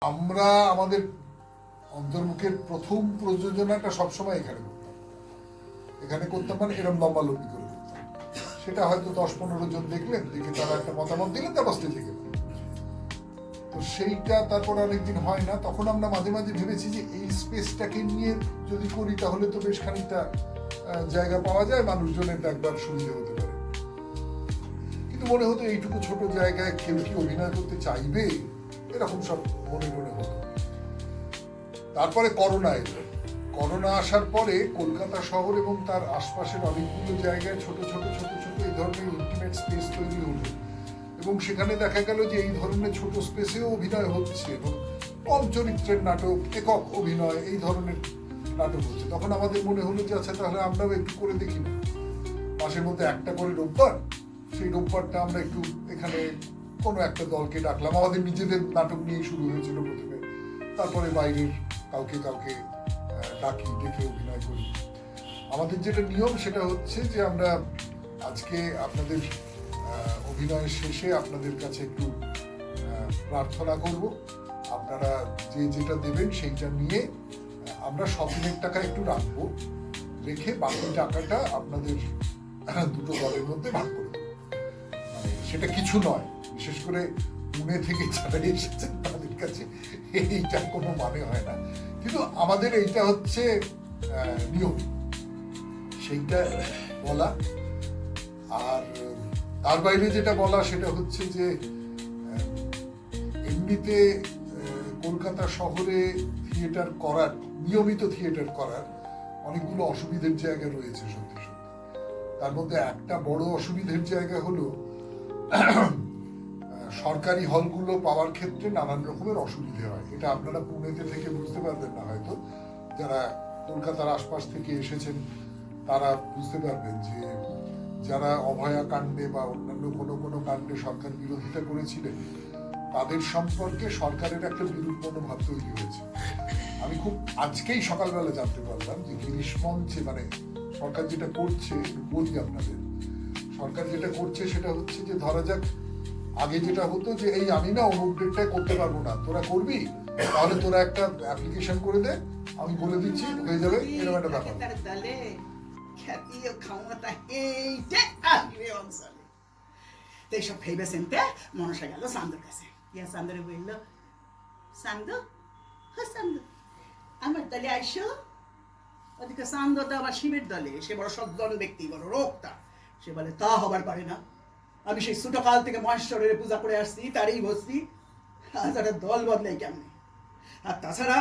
আমরা আমাদের অন্তর্মুখের প্রথম প্রযোজনাটা সবসময় এখানে করতাম মানে এরম লম্বালম্বি করে করতাম। সেটা হয়তো 10-15 জন দেখলেন, দেখে তারা একটা মতামত দিলেন, তারপর স্টেজে গেলেন। তো সেইটা তারপর অনেকদিন হয় না। তখন আমরা মাঝে মাঝে ভেবেছি যে এই স্পেসটাকে নিয়ে যদি করি তাহলে তো বেশ খানিকটা জায়গা পাওয়া যায়, মানুষজনের একবার সুবিধা হতে পারে। কিন্তু মনে হতো এইটুকু ছোট জায়গায় কেউ কি অভিনয় করতে চাইবে, এরকম সব মনে মনে হতো। তারপরে করোনা এলো। করোনা আসার পরে কলকাতা শহর এবং তার আশপাশের অনেকগুলো জায়গায় ছোট ছোট এই ধরনের ইন্টিমেট স্পেস তৈরি হলো, এবং সেখানে দেখা গেল যে এই ধরনের ছোট স্পেসেও অভিনয় হচ্ছে এবং কম চরিত্রের নাটক, একক অভিনয়, এই ধরনের নাটক হচ্ছে। তখন আমাদের মনে হলো যে আচ্ছা তাহলে আমরাও একটু করে দেখি না, মাসের মধ্যে একটা করে রোববার, সেই রোববারটা আমরা একটু এখানে কোনো একটা দলকে ডাকলাম। আমাদের নিজেদের নাটক নিয়েই শুরু হয়েছিল প্রথমে, তারপরে বাইরের কাউকে ডাকি, ডেকে অভিনয় করি। আমাদের যেটা নিয়ম সেটা হচ্ছে যে আমরা আজকে আপনাদের অভিনয়ের শেষে আপনাদের কাছে একটু প্রার্থনা করব। আপনারা যে যেটা দেবেন সেইটা নিয়ে আমরা স্বপ্নের টাকা একটু রাখবো, রেখে বাকি টাকাটা আপনাদের দুটো দলের মধ্যে ভাগ করে দেবো। মানে সেটা কিছু নয়, বিশেষ করে পুনে থেকে যারা এসেছেন তাদের কাছে এইটা কোনো মানে হয় না, কিন্তু আমাদের এইটা হচ্ছে নিয়ম, সেইটা বলা। আর তার বাইরে যেটা বলা সেটা হচ্ছে যে এমনিতে কলকাতা শহরে থিয়েটার করার, নিয়মিত থিয়েটার করার অনেকগুলো অসুবিধার জায়গা রয়েছে সত্যি সত্যি। তার মধ্যে একটা বড় অসুবিধার জায়গা হলো সরকারি হলগুলো পাওয়ার ক্ষেত্রে নানান রকমের অসুবিধে হয়। এটা আপনারা পুনেতে থেকে বুঝতে পারবেন না হয়তো, যারা কলকাতার আশপাশ থেকে এসেছেন তারা বুঝতে পারবেন যে যারা অভয়া কাণ্ডে বা অন্যান্য কোনো কাণ্ডে সরকার বিরোধিতা করেছিলেন তাদের সম্পর্কে সরকারের একটা বিরূপ মনোভাব তৈরি হয়েছে। আমি খুব আজকেই সকালবেলা জানতে পারলাম যে গিরিশ মঞ্চে, মানে সরকার যেটা করছে, বলি আপনাদের, সরকার যেটা করছে সেটা হচ্ছে যে ধরা যাক আগে যেটা হতো যে এই আমি না অমুক ডেটটায় করতে পারবো না, তোরা করবি, তাহলে তোরা একটা অ্যাপ্লিকেশন করে দে, আমি বলে দিচ্ছি হয়ে যাবে, এরকম একটা ব্যাপার। এইসব ভেবে চিনতে মনসা গেল সান্দুর কাছে, ইয়া সান্দুরে বলল, সান্দু সান্দু আমার দলে আইসো। ওদিকে সান্দু তো আবার শিবের দলে, সে বড় সজ্জন ব্যক্তি, বড় রোগটা। সে বলে তা হবার পারে না, আমি সেই ছোটকাল থেকে মহেশ্বরের পূজা করে আসছি, তারই বসছি, আজ একটা দল বদলাই কেমনে। আর তাছাড়া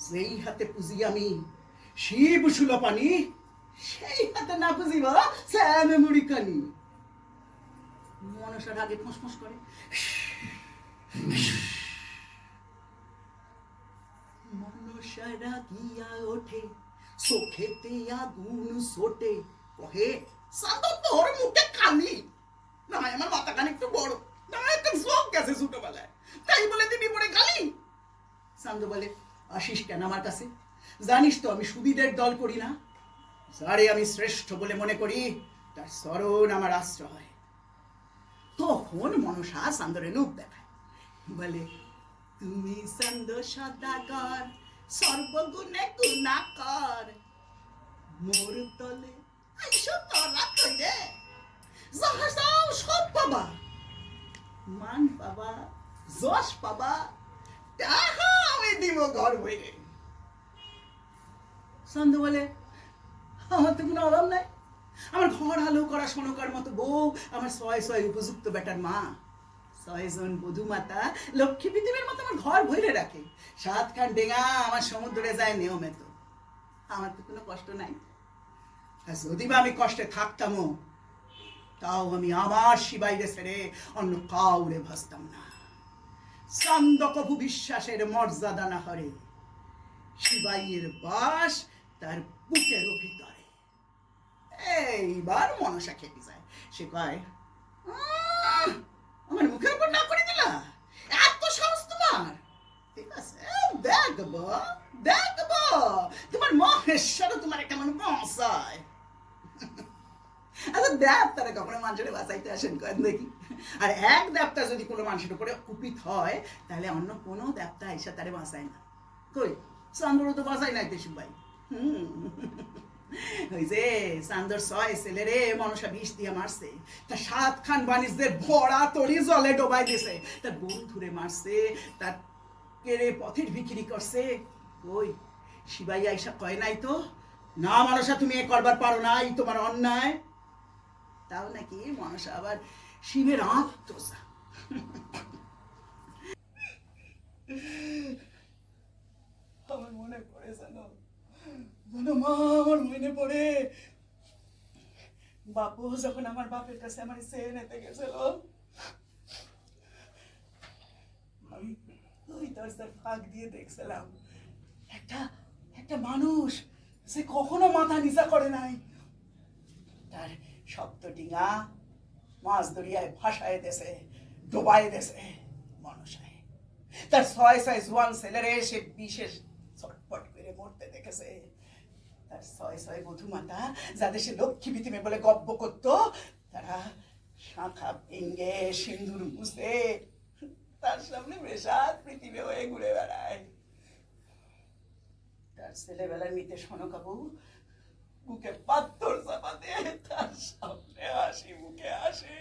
যেই হাতে পুজি আমি শিব শুলো পানি, সেই হাতে না পুজিব স্যানে মুড়ি কানি। মনসার আগে ফুসফুস করে, মনসারা গিয়া ওঠে চোখেতে আগুন সোটে, ওহে সান্দু তোর মুখে খালি না, আমার মাথা খানি একটু বড় না, একটা চোখ গেছে ছোটবেলায়, তাই বলে দিবি পড়ে খালি। সান্দু বলে, আসিস কেন আমার কাছে, জানিস তো আমি সুবিধের দল করি না, যারে আমি শ্রেষ্ঠ বলে মনে করি তার চরণ আমার আশ্রয়। তখন মনসা সান্দরে রূপ দেখায়, বলে তুমি সান্দ সদাগর সর্বগুণে গুণাকর, মোর তলে আইসো তোরা কইরে, যাহা যাও সব পাবা, মান পাবা, যশ পাবা, টাকা আমি দিব ঘর বইরে। সান্দু বলে, আমার তো কোনো অভাব নাই, আমার ঘর আলো করা সোনকার মতো বউ, আমার 6 উপযুক্ত বেটার মা, 6 জন বধূ মাতা লক্ষ্মী পৃথিবীর মতো আমার ঘর ভরে রাখে, 7 খান ডেঙা আমার সমুদ্রে যায় নিয়মিত, আমার তো কোনো কষ্ট নাই। আর যদি বা আমি কষ্টে থাকতামও, তাও আমি আমার শিবাইরে ছেড়ে অন্য কাউরে ভাসতাম না। চান্দ কভু বিশ্বাসের মর্যাদা না হরে, শিবাইয়ের বাস তার বুকের ভিতরে। এইবার মনসা খেপে যায়, সে কয়, আমার মুখের উপর না করে দিলা, এত সাহস তোমার, ঠিক আছে দেখবো দেখবো তোমার মহেশ্বর তোমার কেমন বাঁচায়। আচ্ছা দেখ তারা কখনো মানুষের বাঁচাইতে আসেন, কেন দেখি। আর এক দেবতা যদি কোনো মানুষের উপরে কুপিত হয় তাহলে অন্য কোনো দেবতা এসে তারে বাঁচায় না। কই চান্দরও তো বাঁচায় নাই দেশিক ভাই। ওই যে চান্দর 6 ছেলেরে মনসা বিষ দিয়ে মারছে, তার 7 খান বাণিজ্যের ভরা তরি জলে ডোবাই দিছে, তার বন্ধুরে মারছে, তার কেড়ে পথের বিক্রি করছে। ওই শিবাই আইসা কয় নাই তো না মনসা তুমি এ করবার পারো নাই, তোমার অন্যায়। তাও নাকি মনসা আবার শিবের আত্মসা। আমার মনে পড়ে জানো মা, আমার মনে পড়ে বাপু যখন আমার বাপের কাছে আমার চেয়ে নিতে গেছিল, আমি ওই দরজার ফাঁক দিয়ে দেখছিলাম একটা একটা মানুষ সে কখনো মাথা নিচা করে নাই, তার শব্দ ডিঙা মাছ দরিয়ায় ভাসায় দেছে, ডোবায় দেছে মনসায়। তার 6 জোয়ান ছেলেরে সে বিশেষ ছটপট করে মরতে দেখেছে। তার 6 বধূমাতা যাদের সে লক্ষ্মী বিতিমে বলে গব্য করত, তারা শাঁখা ভেঙ্গে সিন্দুর মুছে তার সামনে বেশাত পৃথিবী হয়ে ঘুরে বেড়ায়। তার ছেলেবেলার মিতে সনকাবু বুকে পাথর চাপাতে তার সামনে হাসি মুখে আসে,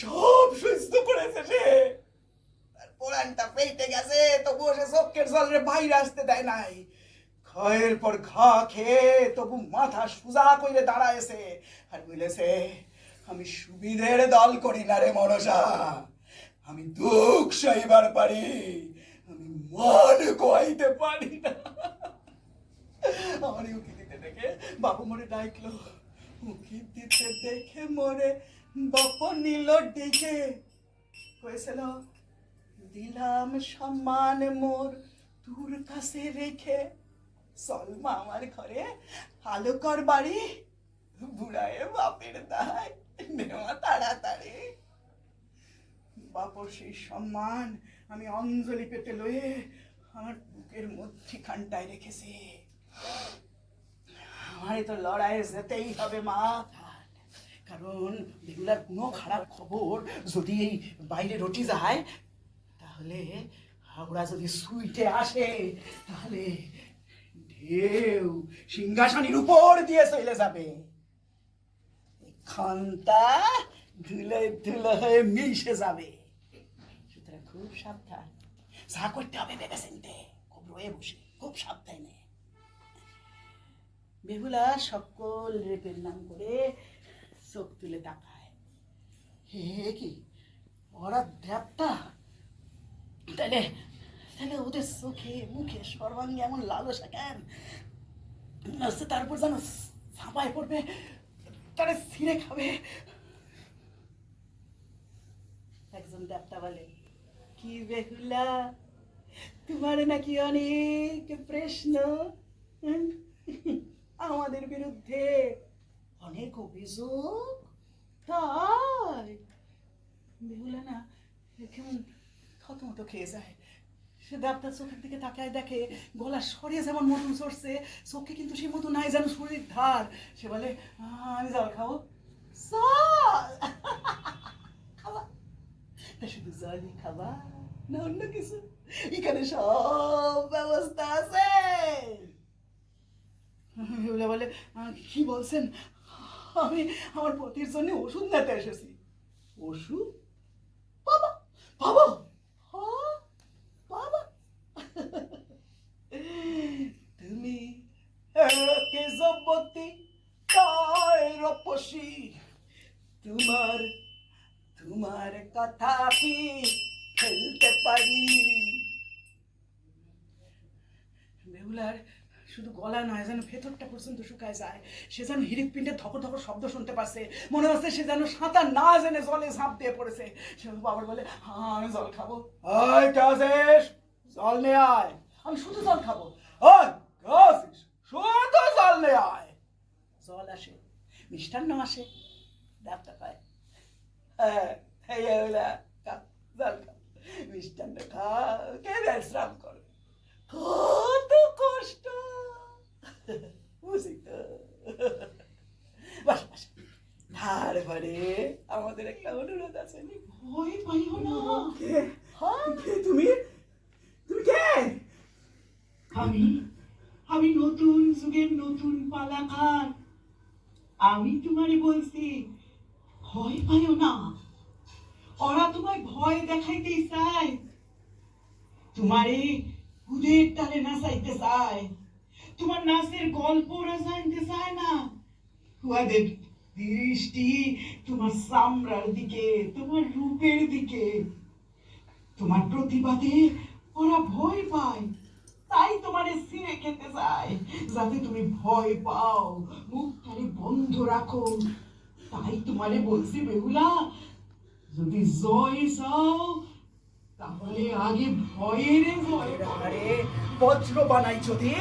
সব সুস্থ করেছে সে। তার পোড়ানটা পেটে গেছে তবু সে চোখের জলের বাইরে আসতে দেয় নাই। ঘায়ের পর ঘা খেয়ে তবু মাথা সুজা কইরে দাঁড়ায়ছে আর বলেছে, আমি সুবিধের দল করি না রে মনসা, আমি দুঃখ সইবার পারি, আমি মান কোয়াইতে পারি না। আমার উকি দিতে দেখে বাবু মরে ডাকলো, উকি দিতে দেখে মরে বাপু নিল ডেকে, কয়েছিল দিলাম সম্মান মোর তোর কাছে রেখে, চল মা আমার ঘরে আলো কর বাড়ি, বুড়ায় বাপের দায় নেওয়া তাড়াতাড়ি। বাপর সেই সম্মান আমি অঞ্জলি পেতে লয়ে আমার বুকের মধ্যিখানটায় রেখেছি। আমারই তো লড়াইয়ে যেতেই হবে মা, কারণ বেগুলার কোনো খারাপ খবর যদি এই বাইরে রটি যায় তাহলে হাওড়া যদি সুইটে আসে তাহলে ঢেউ সিংহাসনের উপর দিয়ে চলে যাবে, খানটা ধুলে ধুলে হয়ে মিশে যাবে। সুতরাং খুব সাবধান, যা করতে হবে ভেবে চিনতে, খুব রয়ে বসে খুব সাবধানে। বেহুলা সকল রেপের নাম করে চোখ তুলে তাকায়, হে কি ওরা দেবতা, তাহলে তাহলে ওদের চোখে মুখে সর্বাঙ্গে এমন লালসা কেন? তারপর যেন ছাপায় পড়বে, তারা ছিঁড়ে খাবে। একজন দেবতা বলে, কি বেহুলা তোমার নাকি অনেক প্রশ্ন, আমাদের বিরুদ্ধে অনেক অভিযোগ, তাই? বেহুলা না কেমন থতমতো খেয়ে যায়। সে দেবতার চোখের দিকে তাকায়, দেখে গলা সরিয়ে যেমন মধু চড়ছে, চোখে কিন্তু সে মধু নাই, যেন শরীর ধার। সে বলে, আমি জল খাবো। জল খাবা? তা শুধু জলই খাবা না অন্য কিছু? এখানে সব ব্যবস্থা আছে। বেহুলা বলে, কি বলছেন? আমি আমার পতির জন্য ওষুধ নিতে এসেছি। ওষুধ? বাবা বাবা বাবা, তুমি কেশবতী তাই রূপসী, তোমার তোমার কথা কি ফেলতে পারি? বেহুলার শুধু গলা নয়, যেন ভেতরটা পর্যন্ত শুকায় যায়। সে যেন হৃৎপিণ্ডের ধকর ধকর শব্দ শুনতে পাচ্ছে, মনে হচ্ছে সে যেন সাঁতার না জেনে জলে ঝাঁপ দিয়ে পড়েছে। সে বাবার বলে, হ্যাঁ আমি জল খাবো। আয় কাজেশ, জল নে আয়। আমি শুধু জল খাবো। আয় কাজেশ, শুধু জল নে আয়। জল আসে, মিষ্টান্ন আসে। ডাক্তার পায়, হ্যাঁ জল খা, মিষ্টান্ন খা, কে বিশ্রাম করো, কত কষ্ট বুঝি তো। বাস বাস, তারপরে আমাদের একটা অনুরোধ আমি আমি নতুন যুগের নতুন পালাকার। আমি তোমারে বলছি ভয় পাইও না, ওরা তোমায় ভয় দেখাইতেই চায়, তোমারে উদের তালে নাচাইতে চায়, তোমার নাচের গল্প ওরা জানতে চায় না। ওদের দৃষ্টি তোমার চামড়ার দিকে, তোমার রূপের দিকে, তোমার প্রতিবাদে ওরা ভয় পায়, তাই তোমারে ছিঁড়ে খেতে চায়, যাতে তুমি ভয় পাও, মুখটারে বন্ধ রাখো। তাই তোমারে বলছি বেহুলা, যদি জয় চাও তাহলে আগে ভয়ের জয় করে বজ্র বানাই যদি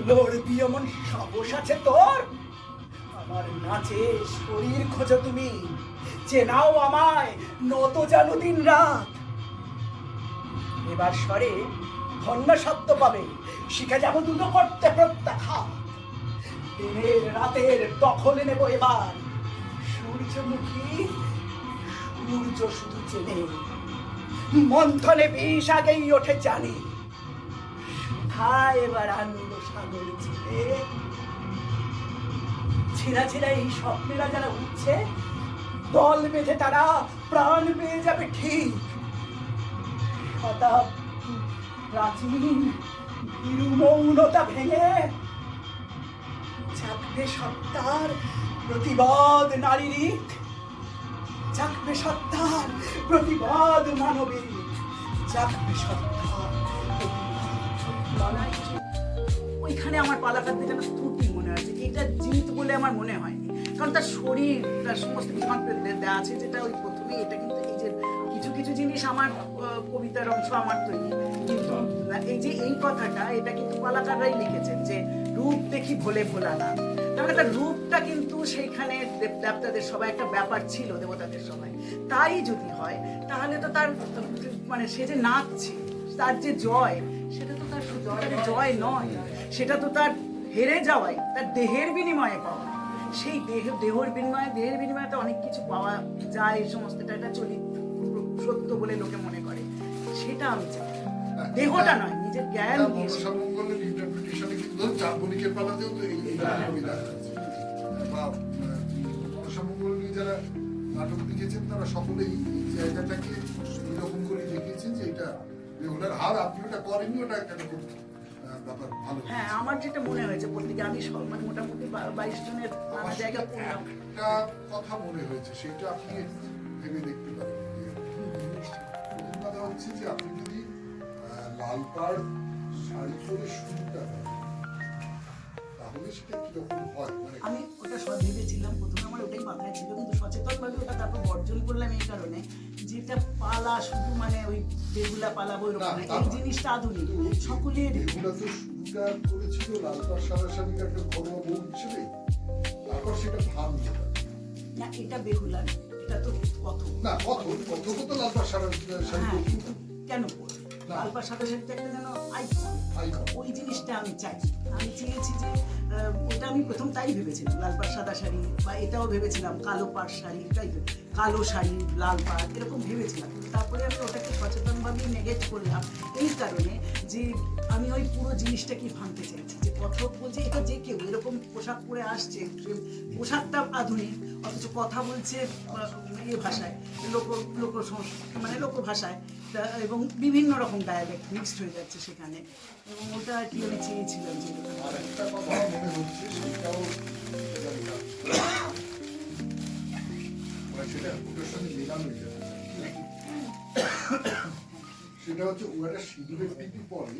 লড়বি এমন সাহস আছে তোর। আমার নাচে শরীর খোঁজো তুমি, চেনাও আমায় নত জানো দিন রাত। এবার স্বরে ধন্য শব্দ পাবে, শিখে যাবো দুটো করতে প্রত্যাখ্যাত। দিনের রাতের দখলে নেব এবার, সূর্যমুখী সূর্য শুধু চেনে, মন্থনে বিষ আগেই ওঠে জানি। সুধা এবার আনন্দ সাগর ছেড়ে ছিঁড়া ছিঁড়া এই স্বপ্নেরা যারা উঠছে, দল বেঁধে তারা প্রাণ পেয়ে যাবে ঠিক। শতাব্দী প্রাচীন মৌনতা ভেঙে জাগবে সত্তার প্রতিবাদ নারীর, জাগবে সত্তার প্রতিবাদ মানবিক, জাগবে সত্তার ওইখানে আমার পালাকারদের যেন ত্রুটি মনে হচ্ছে, এটা জিত বলে আমার মনে হয়নি, কারণ তার শরীর, তার সমস্ত কিছু আমার দেওয়া আছে, যেটা ওই প্রথমে এটা কিন্তু এই যে কিছু কিছু জিনিস আমার কবিতার অংশ আমার তৈরি, কিন্তু এই যে এই কথাটা এটা কিন্তু পালাকাররাই লিখেছেন যে রূপ দেখি ভোলে ভোলা না। তার একটা রূপটা কিন্তু সেইখানে দেবতাদের সবাই একটা ব্যাপার ছিল, দেবতাদের সবাই। তাই যদি হয় তাহলে তো তার মানে সে যে নাচছে, তার যে জয়, সেটা তো তার জয় নয়, সেটা তো তার হেরে যাওয়াই, তার দেহের বিনিময়ে পাওয়া। সেই দেহের বিনিময়ে তো অনেক কিছু পাওয়া যায়, এই সমস্তটা একটা চরিত্র সত্য বলে লোকে মনে করে, সেটা আমি চাই, দেহটা নয়, নিজের জ্ঞান দিয়ে। মনসামঙ্গলের ইন্টারপ্রিটেশনে কিন্তু চাঁদমণিকের পালাতেও তো এই কবিতা আছে, বা মনসামঙ্গল নিয়ে যারা নাটক লিখেছেন তারা সকলেই এই জায়গাটাকে এরকম করে দেখিয়েছেন যে এটা বেহুলার হার, আপনি ওটা করেননি, ওটা একটা খুব ব্যাপার ভালো। হ্যাঁ, আমার যেটা মনে হয়েছে পত্রিকা, আমি মানে মোটামুটি 22 জনের নানা জায়গা পড়লাম, একটা কথা মনে হয়েছে, সেটা আপনি ভেবে দেখতে পারেন। প্রথম কথা হচ্ছে যে আপনি যদি লাল পাড় শাড়ি পরে শুরুটা করেন, তাহলে সেটা কিরকম হয়, মানে আমি ওটা সব ভেবেছিলাম, প্রথমে আমার ওটাই মাথায় ছিল, কিন্তু সচেতনভাবে ওটা তারপর বর্জন করলাম এই কারণে, যেটা পালা শুধু মানে ওই বেহুলা পালাবো এরকম না, এই জিনিসটা আধুনিক সকলের। বেহুলা তো শুরুটা করেছিল লাল পাড় সাদা শাড়ির একটা ঘরোয়া বউ হিসেবে, তারপর সেটা ভান না, এটা বেহুলা, এটা তো কথক না, কথক তো লাল পাড় সাদা শাড়ি পরতো। কেন পড়ে লাল পাড় সাদা শাড়িটা একটা যেন আইকন, ওই জিনিসটা আমি চাই। আমি চেয়েছি যে ওটা আমি প্রথম তাই ভেবেছিলাম, লাল পাড় সাদা শাড়ি, বা এটাও ভেবেছিলাম কালো পাড় শাড়ি, তাই তো কালো শাড়ি লাল পাড় এরকম ভেবেছিলাম। তারপরে আমি ওটাকে সচেতনভাবে নেগেট করলাম এই কারণে যে আমি ওই পুরো জিনিসটাকে ভাঙতে চাইছি, যে কথক বলছে এটা যে কেউ এরকম পোশাক পরে আসছে, পোশাকটা আধুনিক, অথচ কথা বলছে ইয়ে ভাষায়, মানে লোক ভাষায়, এবং বিভিন্ন রকম ডায়ালেক্ট মিক্সড হয়ে যাচ্ছে সেখানে, এবং ওটা আর কি আমি চেয়েছিলাম যে আরেকটা কথা মনে হচ্ছে, সেটাও সেটা ওটার সঙ্গে মেলানো যায়, সেটা হচ্ছে ও একটা সিঁদুরের টিপি পরে